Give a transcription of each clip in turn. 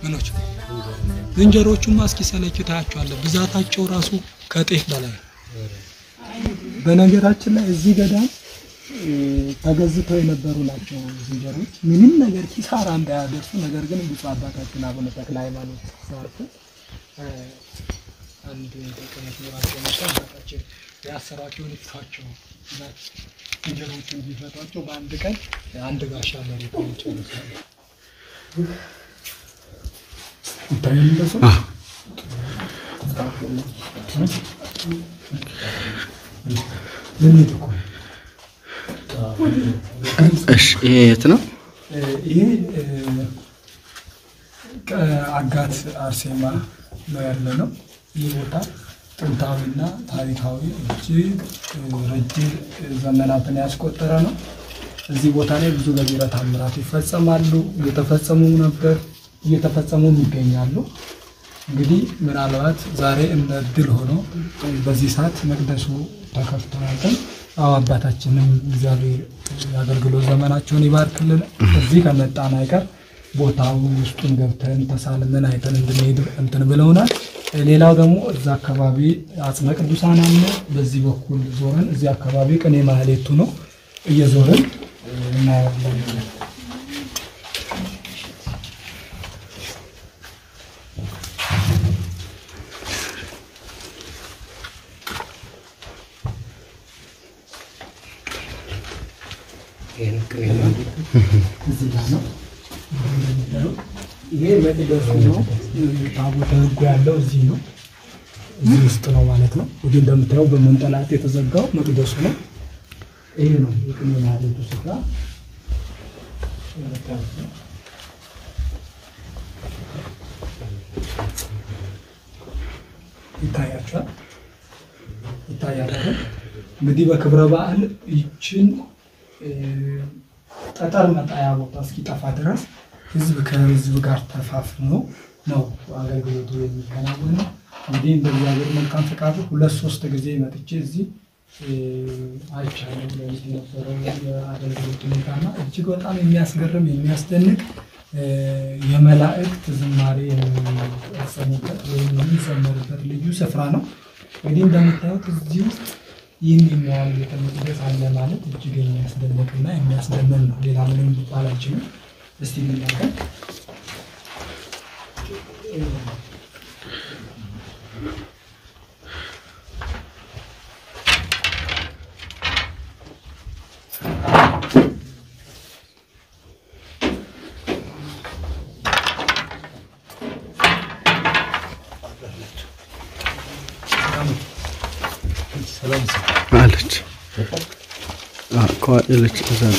ምኖች ዝንጀሮቹማ እስኪ ሰለችታቸዋል ብዛታቸው ራሱ ከጤፍ በላይ በነገራችን ላይ እዚህ ገዳም ተገዝተው የነበሩ ናቸው ዝንጀሮች ምንም ነገር ኪሳራ እንዳያደርሱ ነገር ግን ብዙ አባታችን አቡነ ተክለ ሃይማኖት ዛርኩ አንድ ተቀመጡ ያሰራቸው አባታችን ያሰራቸው ልፋቸው ዝንጀሮቹን ቢፈቷቸው በአንድ ቀን አንድ ጋሻ መሬት ይጨርሳሉ ይታያል እሺ የት ነው ይሄ አጋት አርሴማ ነው ያለነው ይህ ቦታ ጥንታዊና ታሪካዊ እጅግ ረጅም ዘመናትን ያስቆጠረ ነው እዚህ ቦታ ላይ ብዙ ገቢረ ተአምራት ይፈጸማሉ እየተፈጸሙ ይገኛሉ እንግዲህ ምናልባት ዛሬ እንደድል ሆኖ በዚህ ሰዓት መቅደሱ ተከፍቷል አባታችንም እግዚአብሔር ያገልግሎት ዘመናቸውን ይባርክልን እዚህ ከመጣን አይቀር ቦታው ውስጡን ገብተን ተሳልመን አይተን እንድንሄድ እንትን ብለውናል ሌላው ደግሞ እዛ አካባቢ አጽመ ቅዱሳን አለ በዚህ በኩል ዞረን እዚህ አካባቢ ቅኔ ማህሌቱ ነው እየዞረን እናያለን እዚህ ጋር ነው ይሄ መቅደሱ ነው ታቦተ ሕጉ ያለው እዚህ ነው እዚህ ውስጥ ነው ማለት ነው ወዲህ እንደምታየው በመንጠላት የተዘጋው መቅደሱ ነው ይሄ ነው የቅኔ ማህሌቱ ስፍራ ይታያል እንግዲህ በክብረ በዓል ይችን ጠጠር መጣያ ቦታ እስኪጠፋ ድረስ ህዝብ ከህዝብ ጋር ተፋፍኖ ነው አገልግሎቱ የሚከናወነው እንግዲህ እንደዚያው መልካም ፈቃዱ 2-3 ጊዜ መጥቼ እዚህ አይቻለሁ ለዚህ ነበረው የአገልግሎት ሁኔታና እጅግ በጣም የሚያስገርም የሚያስደንቅ የመላእክት ዝማሬ የሚሰሙበት ወይም የሚዘመርበት ልዩ ስፍራ ነው እንግዲህ እንደምታዩት እዚህ ውስጥ ይህን የሚያህል የተመለሰ አለ ማለት እጅግ የሚያስደንቅና የሚያስደምም ነው ሌላ ምንም ሊባል አይችልም እስቲ እንናገር ሰላም አለች ኳለች እዛጋ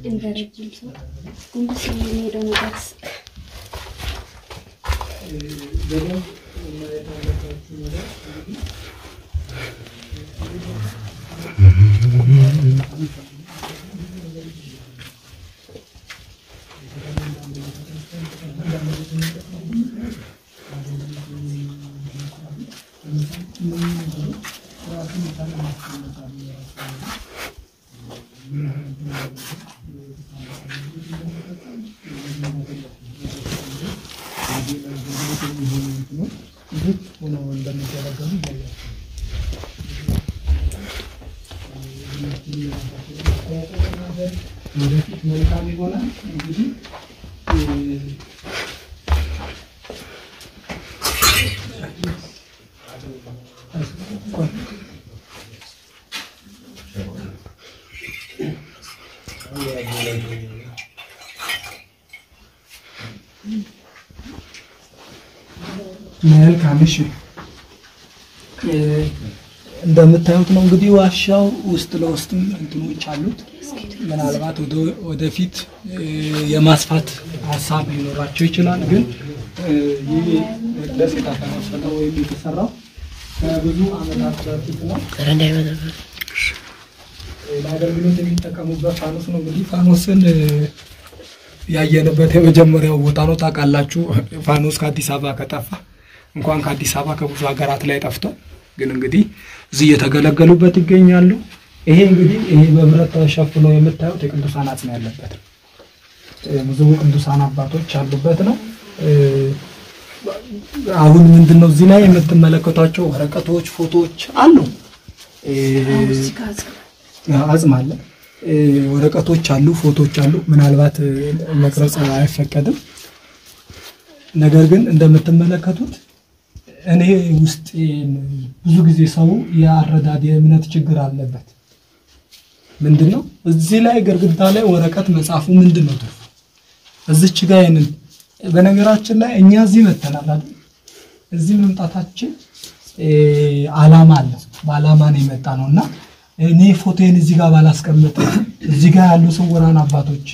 እንደረጅም ሰው እንዴት ነው የሚሄደው ነገርስ በደንብ ማየታለባችሁ ነገር መልካም እሺ እንደምታዩት ነው እንግዲህ ዋሻው ውስጥ ለውስጥም እንትኖች አሉት ምናልባት ወደፊት የማስፋት ሐሳብ ሊኖራቸው ይችላል ግን ይሄ ለሴታ ተመስርተው የተሰራው ከብዙ አመታት በፊት ነው ለአገልግሎት የሚጠቀሙበት ፋኖስ ነው እንግዲህ ፋኖስን ያየንበት የመጀመሪያው ቦታ ነው ታውቃላችሁ ፋኖስ ከአዲስ አበባ ከጠፋ እንኳን ከአዲስ አበባ ከብዙ ሀገራት ላይ ጠፍቷል ግን እንግዲህ እዚህ የተገለገሉበት ይገኛሉ ይሄ እንግዲህ ይሄ በብረት ተሸፍኖ የምታዩት የቅዱሳን አጽም ያለበት ብዙ ቅዱሳን አባቶች ያሉበት ነው አሁን ምንድነው እዚህ ላይ የምትመለከቷቸው ወረቀቶች ፎቶዎች አሉ አጽም አለ ወረቀቶች አሉ ፎቶዎች አሉ ምናልባት መቅረጽ አይፈቀድም ነገር ግን እንደምትመለከቱት እኔ ውስጥ ብዙ ጊዜ ሰው ያረዳድ የእምነት ችግር አለበት ምንድነው እዚህ ላይ ግርግዳ ላይ ወረቀት መጻፉ ምንድነው ትርፉ እዚች ጋር ይሄንን በነገራችን ላይ እኛ እዚህ መተናል አይደል እዚህ መምጣታችን ዓላማ አለ በዓላማ ነው የመጣ ነውና እኔ ፎቶዬን እዚህ ጋር ባላስቀምጥ እዚህ ጋር ያሉ ስውራን አባቶች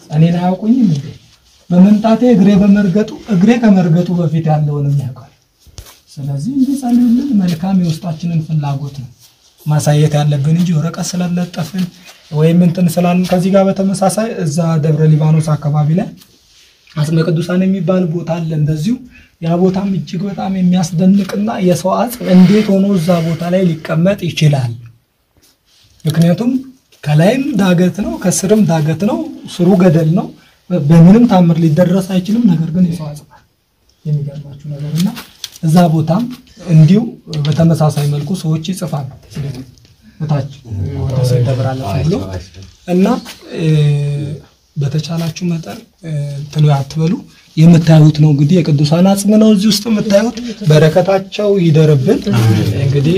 እኔን አያውቁኝም እንዴ በመምጣቴ እግሬ ከመርገጡ በፊት ያለውንም ያውቃል ስለዚህ እንዲጸልዩልን መልካም የውስጣችንን ፍላጎት ነው ማሳየት ያለብን እንጂ ወረቀት ስለለጠፍን ወይም እንትን ስላልን ከዚህ ጋር በተመሳሳይ እዛ ደብረ ሊባኖስ አካባቢ ላይ አጽመ ቅዱሳን የሚባል ቦታ አለ እንደዚሁ ያ ቦታም እጅግ በጣም የሚያስደንቅና የሰው አጽም እንዴት ሆኖ እዛ ቦታ ላይ ሊቀመጥ ይችላል ምክንያቱም ከላይም ዳገት ነው ከስርም ዳገት ነው ስሩ ገደል ነው በምንም ታምር ሊደረስ አይችልም ነገር ግን የሰው አጽም የሚገርማችሁ ነገርና እዛ ቦታም እንዲው በተመሳሳይ መልኩ ሰዎች ይጽፋሉ ስለዚህ በታች ወደ ሰደብራለ ብሎ እና በተቻላችሁ መጠን ተለያትበሉ የምታዩት ነው እንግዲህ የቅዱሳን አጽም ነው እዚህ ውስጥ የምታዩት በረከታቸው ይደርብን እንግዲህ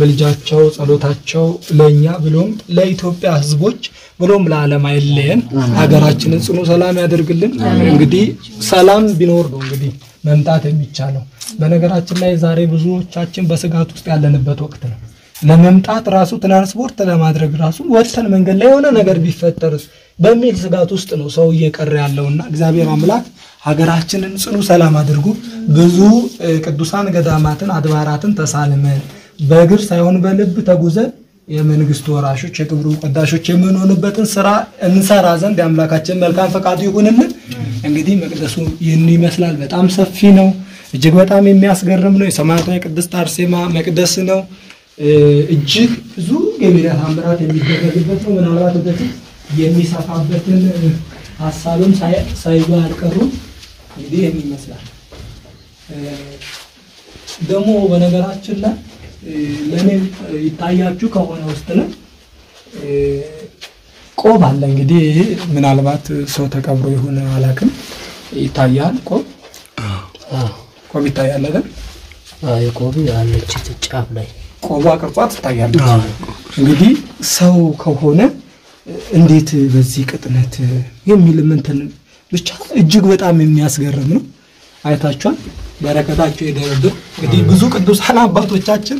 መልጃቸው ጸሎታቸው ለኛ ብሎም ለኢትዮጵያ ህዝቦች ብሎም ለዓለም አይለየን ሀገራችንን ጽኑ ሰላም ያደርግልን እንግዲህ ሰላም ቢኖር ነው እንግዲህ መምጣት የሚቻለው በነገራችን ላይ ዛሬ ብዙዎቻችን በስጋት ውስጥ ያለንበት ወቅት ነው ለመምጣት ራሱ ትራንስፖርት ለማድረግ ራሱ ወጥተን መንገድ ላይ የሆነ ነገር ቢፈጠር በሚል ስጋት ውስጥ ነው ሰው እየቀረ ያለውና እግዚአብሔር አምላክ ሀገራችንን ጽኑ ሰላም አድርጉ ብዙ ቅዱሳን ገዳማትን አድባራትን ተሳልመን በእግር ሳይሆን በልብ ተጉዘን የመንግስቱ ወራሾች የክብሩ ቀዳሾች የምንሆንበትን ስራ እንሰራ ዘንድ የአምላካችን መልካም ፈቃዱ ይሁንልን እንግዲህ መቅደሱ ይህን ይመስላል በጣም ሰፊ ነው እጅግ በጣም የሚያስገርም ነው የሰማዕቷ ቅድስት አርሴማ መቅደስ ነው እጅግ ብዙ ገቢረ ተአምራት የሚደረግበት ነው ምናልባት ወደፊት የሚሰፋበትን ሐሳብም ሳይዙ አልቀሩ እንግዲህ ይመስላል ደግሞ በነገራችን ላይ ለኔ ይታያችሁ ከሆነ ውስጥ ነው ቆብ አለ እንግዲህ ምናልባት ሰው ተቀብሮ ይሆነ አላቅም ይታያል ቆብ ይታያል አይደል የቆብ ያለች ጫፍ ላይ ቆባ ቅርጻት ይታያለች እንግዲህ ሰው ከሆነ እንዴት በዚህ ቅጥነት የሚል ምንትን ብቻ እጅግ በጣም የሚያስገርም ነው አይታችኋል በረከታቸው ይደረብን እንግዲህ ብዙ ቅዱሳን አባቶቻችን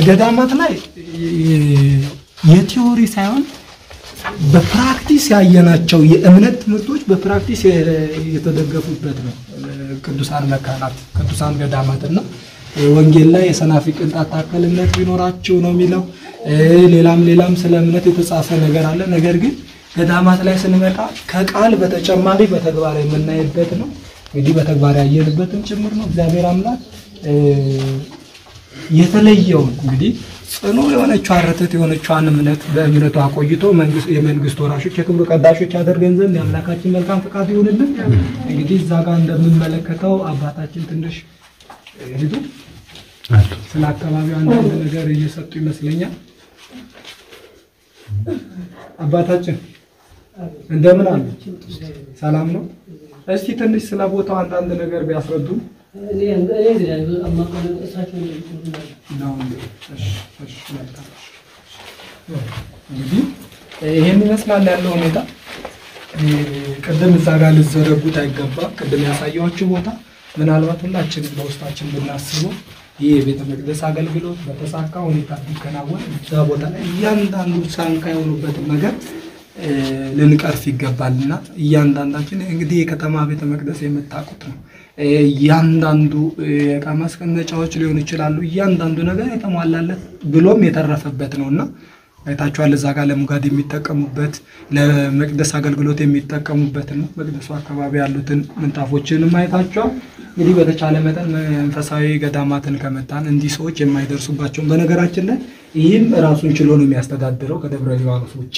ገዳማት ላይ የቲዮሪ ሳይሆን በፕራክቲስ ያየናቸው የእምነት ትምህርቶች በፕራክቲስ የተደገፉበት ነው ቅዱሳን መካናት ቅዱሳን ገዳማትና ወንጌል ላይ የሰናፍጭ ቅንጣት ታክል እምነት ቢኖራቸው ነው የሚለው ሌላም ስለ እምነት የተጻፈ ነገር አለ ነገር ግን ገዳማት ላይ ስንመጣ ከቃል በተጨማሪ በተግባር የምናይበት ነው እንግዲህ በተግባር ያየንበትም ጭምር ነው እግዚአብሔር አምላክ የተለየው እንግዲህ ጽኑ የሆነችው አረተት የሆነችዋን እምነት በእምነቱ አቆይቶ የመንግስት ወራሾች የክብሩ ቀዳሾች ያደርገን ዘንድ የአምላካችን መልካም ፈቃድ ይሁንልን። እንግዲህ እዛ ጋር እንደምንመለከተው አባታችን ትንሽ ሄዱ ስለ አካባቢው አንዳንድ ነገር እየሰጡ ይመስለኛል። አባታችን እንደምን አሉ? ሰላም ነው? እስቲ ትንሽ ስለ ቦታው አንዳንድ ነገር ቢያስረዱ ነው። እንግዲህ ይሄን ይመስላል ያለው ሁኔታ። ቅድም እዛ ጋር ልዘረጉት አይገባም። ቅድም ያሳየኋችሁ ቦታ ምናልባት ሁላችንም በውስጣችን ብናስበው ይሄ ቤተ መቅደስ አገልግሎት በተሳካ ሁኔታ ቢከናወን እዛ ቦታ ላይ እያንዳንዱ ሳንካ የሆኑበትን ነገር ልንቀርፍ ይገባልና እያንዳንዳችን እንግዲህ የከተማ ቤተ መቅደስ የምታውቁት ነው። እያንዳንዱ የዕቃ ማስቀመጫዎች ሊሆኑ ይችላሉ። እያንዳንዱ ነገር የተሟላለት ብሎም የተረፈበት ነውና አይታችኋል። እዛ ጋር ለሙጋድ የሚጠቀሙበት ለመቅደስ አገልግሎት የሚጠቀሙበት ነው። መቅደሱ አካባቢ ያሉትን ምንጣፎችንም አይታችኋል። እንግዲህ በተቻለ መጠን መንፈሳዊ ገዳማትን ከመጣን እንዲህ ሰዎች የማይደርሱባቸው በነገራችን ላይ ይህም ራሱን ችሎ ነው የሚያስተዳድረው ከደብረ ሊባኖስ ውጪ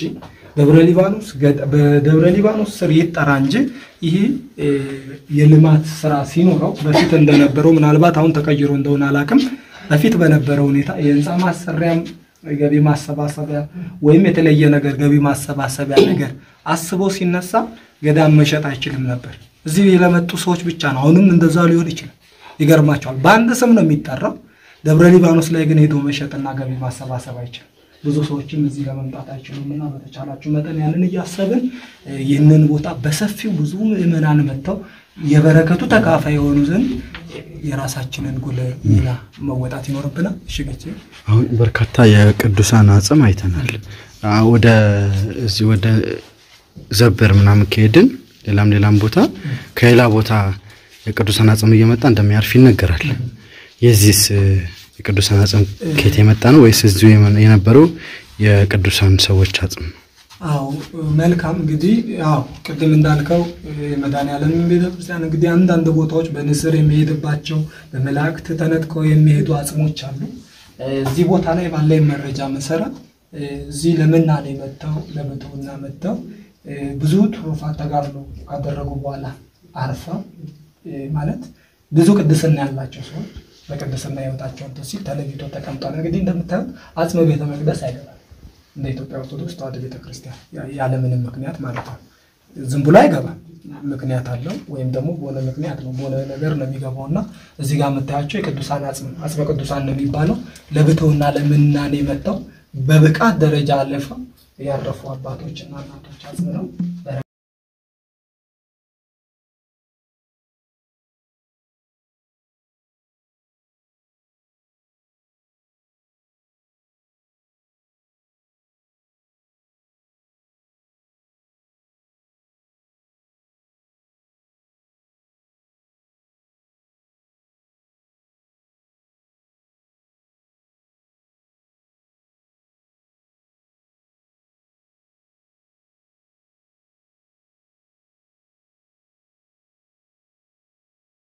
በደብረ ሊባኖስ ስር ይጠራ እንጂ ይሄ የልማት ስራ ሲኖረው በፊት እንደነበረው ምናልባት አሁን ተቀይሮ እንደሆነ አላውቅም። በፊት በነበረው ሁኔታ የህንጻ ማሰሪያም ገቢ ማሰባሰቢያ ወይም የተለየ ነገር ገቢ ማሰባሰቢያ ነገር አስቦ ሲነሳ ገዳም መሸጥ አይችልም ነበር። እዚህ ለመጡ ሰዎች ብቻ ነው። አሁንም እንደዛው ሊሆን ይችላል። ይገርማቸዋል። በአንድ ስም ነው የሚጠራው። ደብረ ሊባኖስ ላይ ግን ሄዶ መሸጥና ገቢ ማሰባሰብ አይችልም። ብዙ ሰዎችም እዚህ ለመምጣት አይችሉምና በተቻላችሁ መጠን ያንን እያሰብን ይህንን ቦታ በሰፊው ብዙ ምዕመናን መጥተው የበረከቱ ተካፋይ የሆኑ ዘንድ የራሳችንን ጉልህ ሚና መወጣት ይኖርብናል። እሺ ገቼ አሁን በርካታ የቅዱሳን አጽም አይተናል። ወደ ዘበር ምናምን ከሄድን ሌላም ቦታ ከሌላ ቦታ የቅዱሳን አጽም እየመጣ እንደሚያርፍ ይነገራል። የዚህስ የቅዱሳን አጽም ከየት የመጣ ነው ወይስ እዚሁ የነበረው የቅዱሳን ሰዎች አጽም? አዎ መልካም። እንግዲህ ቅድም እንዳልከው የመድኃኔዓለም ቤተክርስቲያን እንግዲህ አንዳንድ ቦታዎች በንስር የሚሄድባቸው በመላእክት ተነጥቀው የሚሄዱ አጽሞች አሉ። እዚህ ቦታ ላይ ባለኝ መረጃ መሰረት እዚህ ለምናኔ መጥተው ለብሕትውና መጥተው ብዙ ትሩፋት ተጋድሎ ካደረጉ በኋላ አርፋ ማለት ብዙ ቅድስና ያላቸው ሰዎች በቅድስና ሕይወታቸውን ተሲል ተለይቶ ተቀምጧል። እንግዲህ እንደምታዩት አጽመ ቤተ መቅደስ አይገባም እንደ ኢትዮጵያ ኦርቶዶክስ ተዋሕዶ ቤተክርስቲያን ያለ ምንም ምክንያት ማለት ነው። ዝም ብሎ አይገባም። ምክንያት አለው ወይም ደግሞ በሆነ ምክንያት ነው በሆነ ነገር ነው የሚገባውና እዚህ ጋር የምታያቸው የቅዱሳን አጽመ ቅዱሳን ነው የሚባለው ለብሕትውና ለምናኔ መጥተው በብቃት ደረጃ አለፈው ያረፉ አባቶችና እናቶች አጽም ነው።